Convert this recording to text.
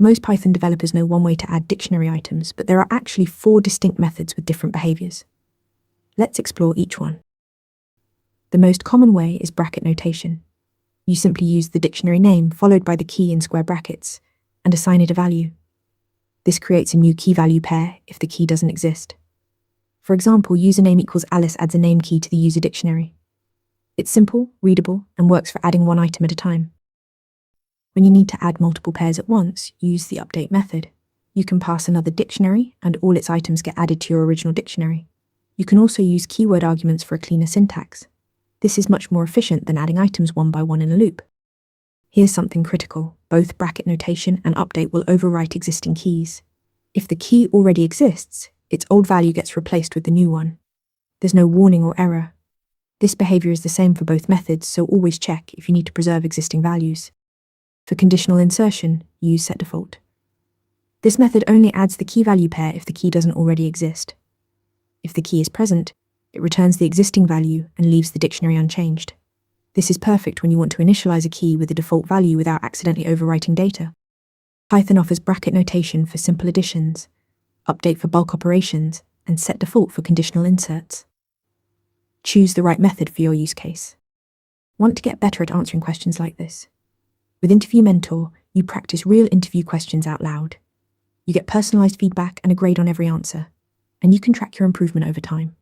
Most Python developers know one way to add dictionary items, but there are actually 4 distinct methods with different behaviors. Let's explore each one. The most common way is bracket notation. You simply use the dictionary name followed by the key in square brackets and assign it a value. This creates a new key-value pair if the key doesn't exist. For example, username equals Alice adds a name key to the user dictionary. It's simple, readable, and works for adding one item at a time. When you need to add multiple pairs at once, use the update method. You can pass another dictionary, and all its items get added to your original dictionary. You can also use keyword arguments for a cleaner syntax. This is much more efficient than adding items one by one in a loop. Here's something critical. Both bracket notation and update will overwrite existing keys. If the key already exists, its old value gets replaced with the new one. There's no warning or error. This behavior is the same for both methods, so always check if you need to preserve existing values. For conditional insertion, use setdefault. This method only adds the key-value pair if the key doesn't already exist. If the key is present, it returns the existing value and leaves the dictionary unchanged. This is perfect when you want to initialize a key with a default value without accidentally overwriting data. Python offers bracket notation for simple additions, update for bulk operations, and setdefault for conditional inserts. Choose the right method for your use case. Want to get better at answering questions like this? With Interview Mentor, you practice real interview questions out loud. You get personalized feedback and a grade on every answer, and you can track your improvement over time.